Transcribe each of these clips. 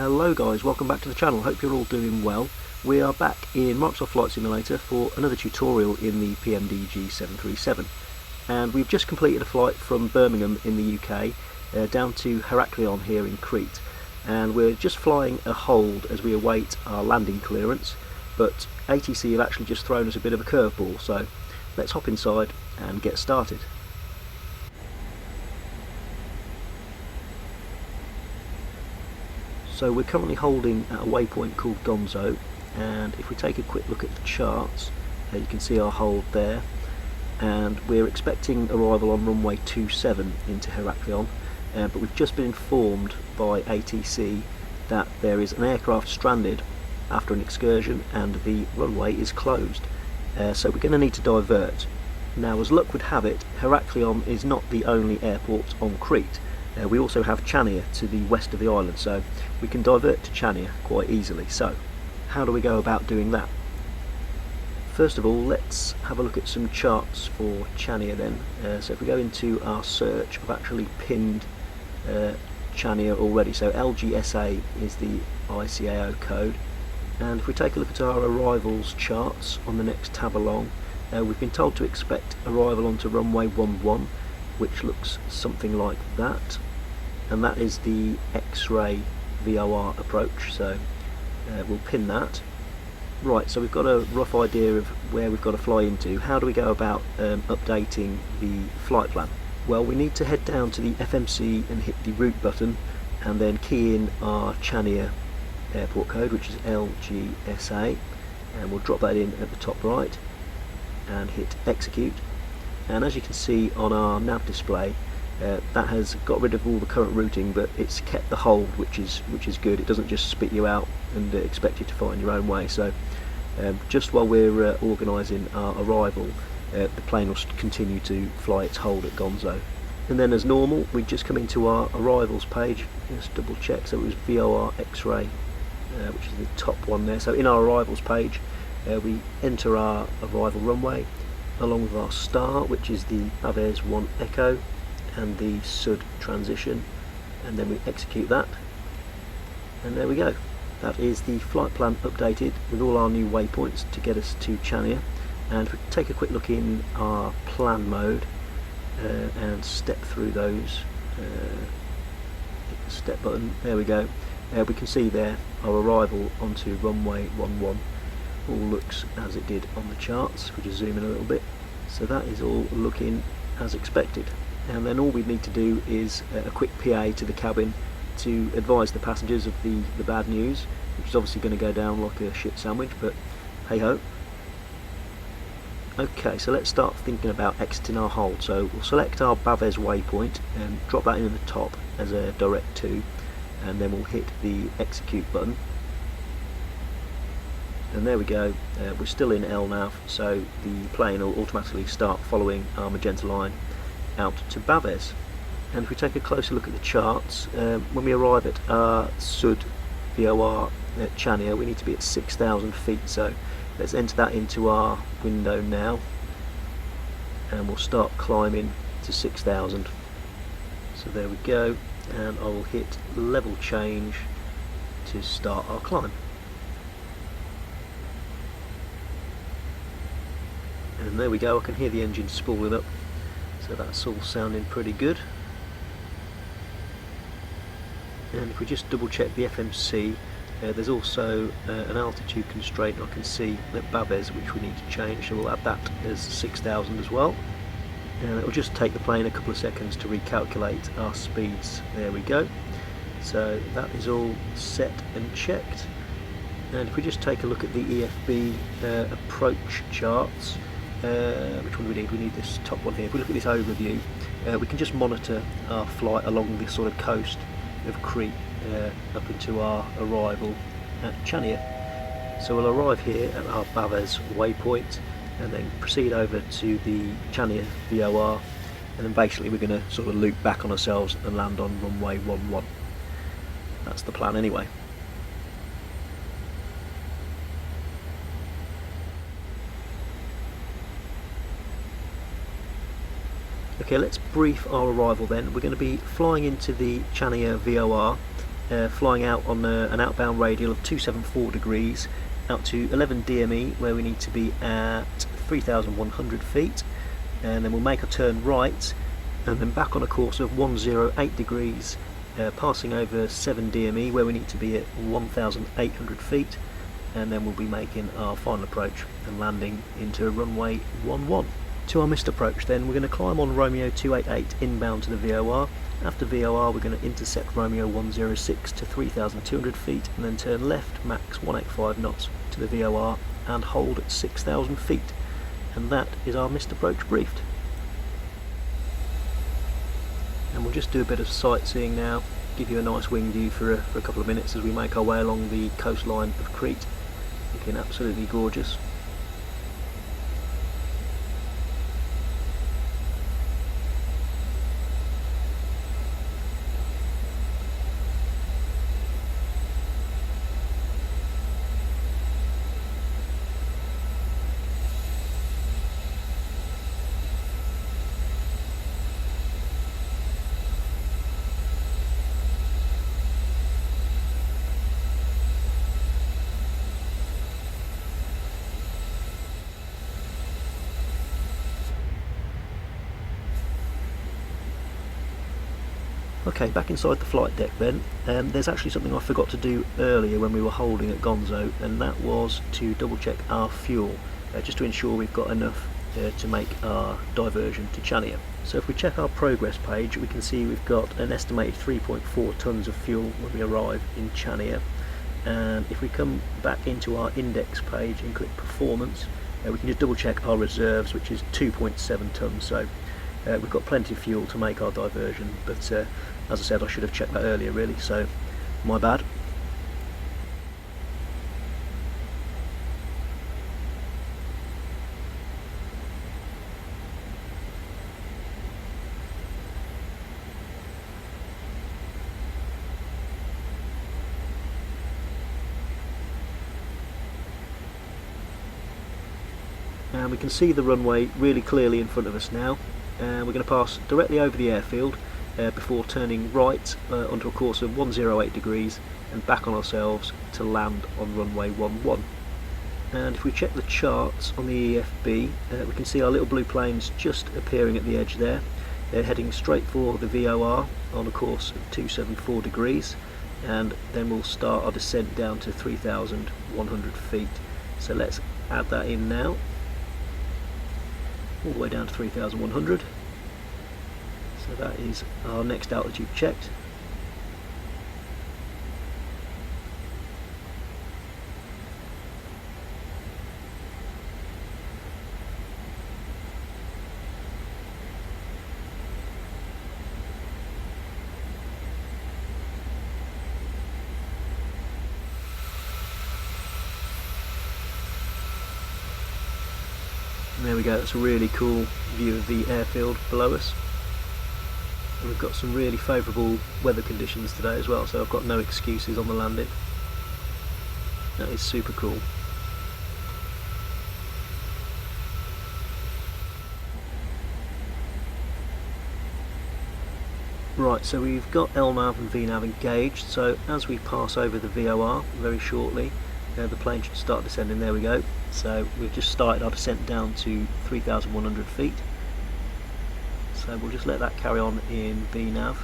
Hello guys, welcome back to the channel. Hope you're all doing well. We are back in Microsoft Flight Simulator for another tutorial in the PMDG 737, and we've just completed a flight from Birmingham in the UK down to Heraklion here in Crete, and we're just flying a hold as we await our landing clearance, but ATC have actually just thrown us a bit of a curveball, so let's hop inside and get started. So we're currently holding at a waypoint called Gonzo, and if we take a quick look at the charts, you can see our hold there, and we're expecting arrival on runway 27 into Heraklion, but we've just been informed by ATC that there is an aircraft stranded after an excursion and the runway is closed, so we're going to need to divert. Now, as luck would have it, Heraklion is not the only airport on Crete. We also have Chia to the west of the island, so we can divert to Chia quite easily. So how do we go about doing that? First of all, let's have a look at some charts for Chia then. So if we go into our search, I've actually pinned Chia already, so LGSA is the ICAO code, and if we take a look at our arrivals charts on the next tab along, we've been told to expect arrival onto runway 11, which looks something like that, and that is the X-ray VOR approach, so we'll pin that. Right, so we've got a rough idea of where we've got to fly into. How do we go about updating the flight plan? Well, we need to head down to the FMC and hit the route button, and then key in our Chia airport code, which is LGSA, and we'll drop that in at the top right and hit execute. And as you can see on our nav display, that has got rid of all the current routing, but it's kept the hold, which is good. It doesn't just spit you out and expect you to find your own way. So just while we're organising our arrival, the plane will continue to fly its hold at Gonzo. And then, as normal, we just come into our arrivals page. Just double check. So it was VOR X-ray, which is the top one there. So in our arrivals page, we enter our arrival runway along with our star, which is the Aves 1 Echo, and the SUD transition, and then we execute that, and there we go. That is the flight plan updated with all our new waypoints to get us to Chia. And if we take a quick look in our plan mode and step through those, hit the step button, there we go. We can see there our arrival onto runway 11 all looks as it did on the charts. If we just zoom in a little bit, so that is all looking as expected. And then all we need to do is a quick PA to the cabin to advise the passengers of the bad news, which is obviously going to go down like a shit sandwich, but hey ho. Okay, so let's start thinking about exiting our hold. So we'll select our Baves waypoint and drop that in at the top as a direct to, and then we'll hit the execute button. And there we go, we're still in LNAV, so the plane will automatically start following our magenta line out to Baves. And if we take a closer look at the charts, when we arrive at our SUD VOR at Chia, we need to be at 6,000 feet, so let's enter that into our window now, and we'll start climbing to 6,000. So there we go, and I will hit level change to start our climb. And there we go, I can hear the engine spooling up, so that's all sounding pretty good. And if we just double check the FMC, there's also an altitude constraint I can see at Baves which we need to change, so we'll add that as 6,000 as well. And it will just take the plane a couple of seconds to recalculate our speeds. There we go, so that is all set and checked. And if we just take a look at the EFB approach charts, which one do we need? We need this top one here. If we look at this overview, we can just monitor our flight along this sort of coast of Crete up into our arrival at Chia. So we'll arrive here at our Baves waypoint and then proceed over to the Chia VOR, and then basically we're going to sort of loop back on ourselves and land on runway 11. That's the plan anyway. Okay, let's brief our arrival then. We're going to be flying into the Chia VOR flying out on an outbound radial of 274 degrees out to 11 DME, where we need to be at 3,100 feet, and then we'll make a turn right and then back on a course of 108 degrees, passing over 7 DME, where we need to be at 1,800 feet, and then we'll be making our final approach and landing into runway 11. To our missed approach then, we're going to climb on Romeo 288 inbound to the VOR. After VOR we're going to intercept Romeo 106 to 3,200 feet and then turn left max 185 knots to the VOR and hold at 6,000 feet. And that is our missed approach briefed. And we'll just do a bit of sightseeing now, give you a nice wing view for a couple of minutes as we make our way along the coastline of Crete. Looking absolutely gorgeous. Okay, back inside the flight deck then. There's actually something I forgot to do earlier when we were holding at Gonzo, and that was to double check our fuel, just to ensure we've got enough to make our diversion to Chia. So if we check our progress page, we can see we've got an estimated 3.4 tonnes of fuel when we arrive in Chia. And if we come back into our index page and click performance, we can just double check our reserves, which is 2.7 tonnes. So we've got plenty of fuel to make our diversion, but as I said, I should have checked that earlier really, so my bad. And we can see the runway really clearly in front of us now. And we're going to pass directly over the airfield before turning right onto a course of 108 degrees and back on ourselves to land on runway 11. And if we check the charts on the EFB, we can see our little blue planes just appearing at the edge there. They're heading straight for the VOR on a course of 274 degrees, and then we'll start our descent down to 3,100 feet. So let's add that in now, all the way down to 3,100. So that is our next altitude checked. And there we go, that's a really cool view of the airfield below us. And we've got some really favourable weather conditions today as well, so I've got no excuses on the landing. That is super cool. Right, so we've got LNAV and VNAV engaged, so as we pass over the VOR very shortly, the plane should start descending. There we go. So we've just started our descent down to 3,100 feet. So we'll just let that carry on in VNAV.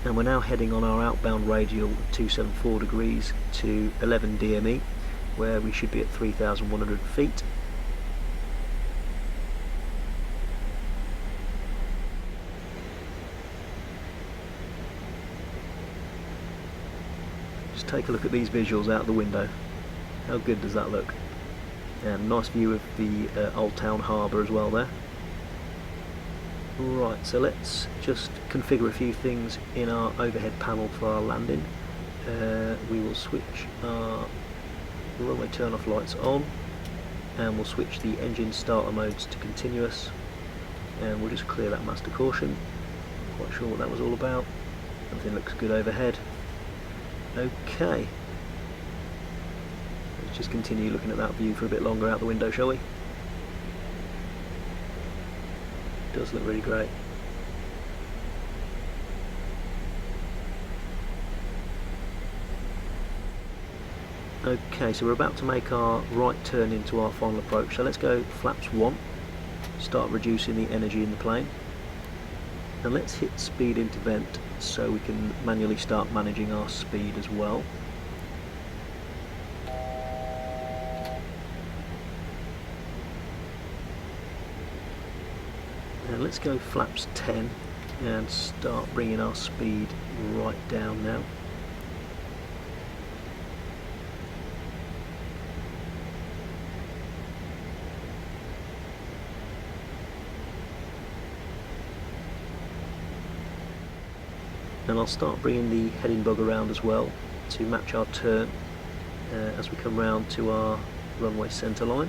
And we're now heading on our outbound radial 274 degrees to 11 DME, where we should be at 3,100 feet. Just take a look at these visuals out the window. How good does that look? And nice view of the Old Town Harbour as well there. Right, so let's just configure a few things in our overhead panel for our landing. We will switch our runway turn-off lights on, and we'll switch the engine starter modes to continuous, and we'll just clear that master caution. Not quite sure what that was all about. Everything looks good overhead. Okay. Let's just continue looking at that view for a bit longer out the window, shall we? Does look really great. Okay, so we're about to make our right turn into our final approach, so let's go flaps 1, start reducing the energy in the plane, and let's hit speed into vent so we can manually start managing our speed as well. And let's go flaps 10 and start bringing our speed right down now. And I'll start bringing the heading bug around as well to match our turn as we come round to our runway centre line.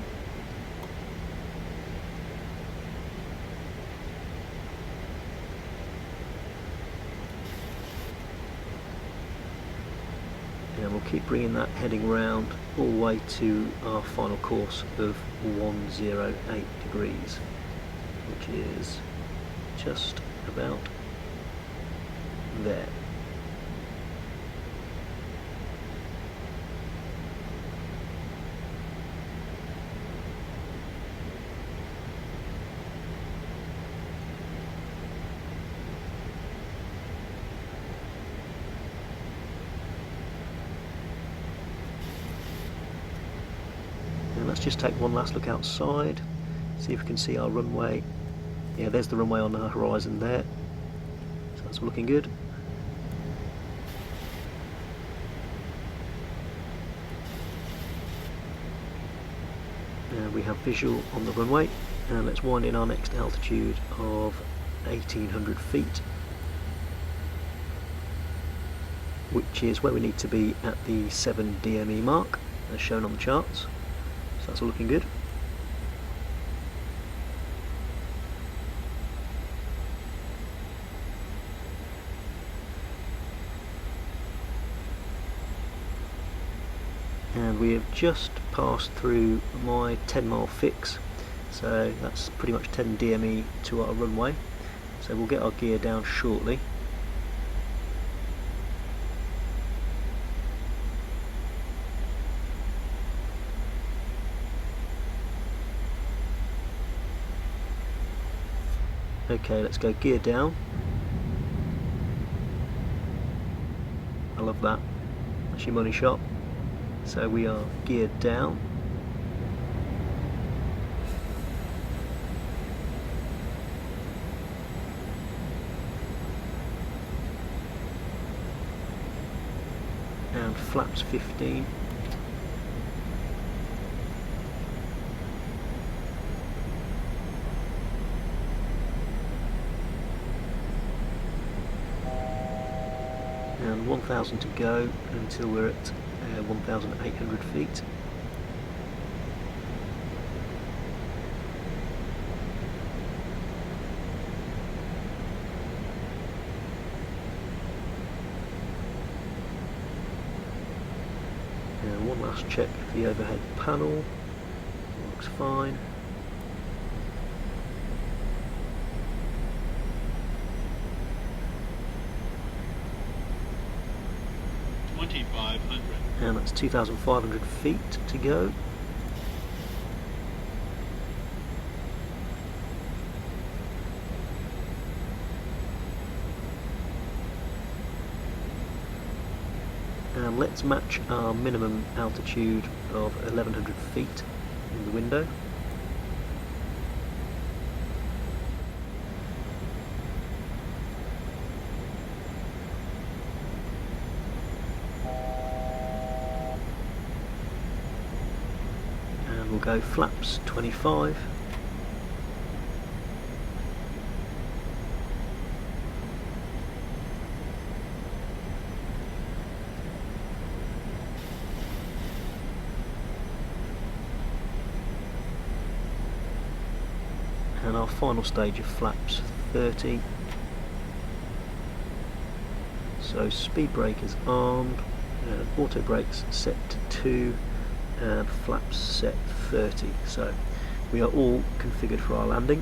And we'll keep bringing that heading round all the way to our final course of 108 degrees, which is just about there. And let's just take one last look outside, see if we can see our runway. Yeah, there's the runway on the horizon there, so that's looking good. And we have visual on the runway, and let's wind in our next altitude of 1800 feet, which is where we need to be at the 7 DME mark as shown on the charts, so that's all looking good. And we have just passed through my 10-mile fix, so that's pretty much 10 DME to our runway, so we'll get our gear down shortly. Okay, let's go gear down. I love that, that's your money shot. So we are geared down. And flaps 15. And 1,000 to go until we're at 1,800 feet. And one last check for the overhead panel, looks fine. And that's 2,500 feet to go. And let's match our minimum altitude of 1,100 feet in the window. We'll go flaps 25. And our final stage of flaps 30. So speed brake is armed, auto brakes set to 2, and flaps set 30. So we are all configured for our landing.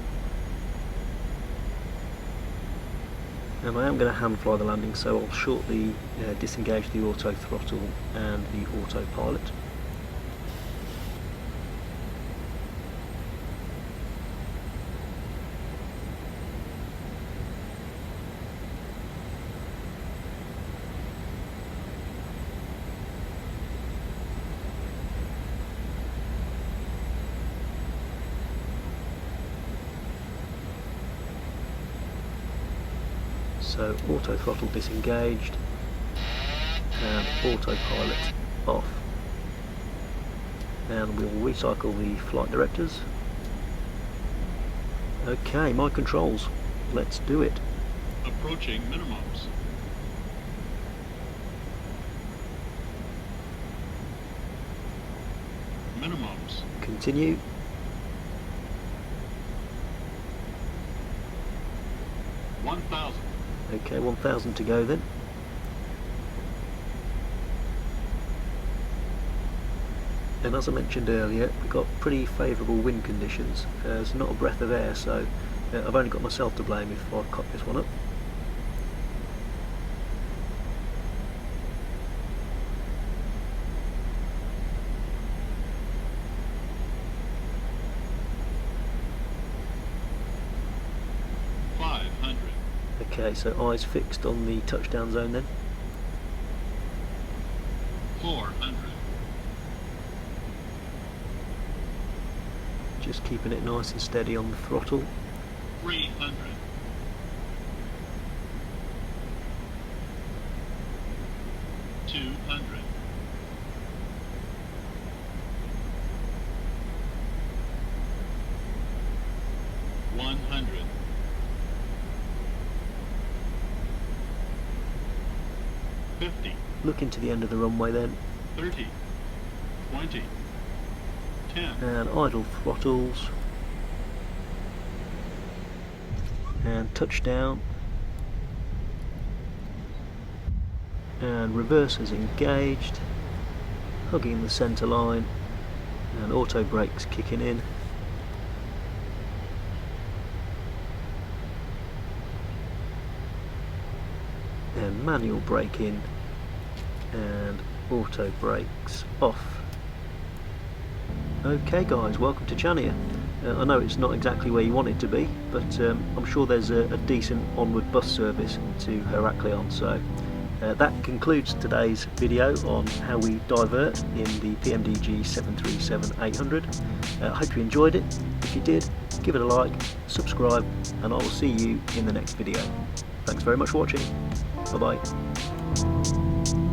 And I am going to hand fly the landing, so I'll shortly disengage the auto throttle and the autopilot. So auto throttle disengaged and autopilot off. And we'll recycle the flight directors. Okay, my controls. Let's do it. Approaching minimums. Minimums. Continue. Okay, 1,000 to go then. And as I mentioned earlier, we've got pretty favourable wind conditions. There's not a breath of air, so I've only got myself to blame if I cock this one up. Okay, so eyes fixed on the touchdown zone then. 400. Just keeping it nice and steady on the throttle. 300. 200. 100. 50. Looking to the end of the runway then. 30. 20. 10. And idle throttles. And touchdown. And reverse is engaged. Hugging the centre line. And auto brakes kicking in. And manual braking and auto brakes off. Okay guys, welcome to Chia. I know it's not exactly where you want it to be, but I'm sure there's a decent onward bus service to Heraklion, so that concludes today's video on how we divert in the PMDG 737-800. I hope you enjoyed it. If you did, give it a like, subscribe, and I will see you in the next video. Thanks very much for watching. Bye bye.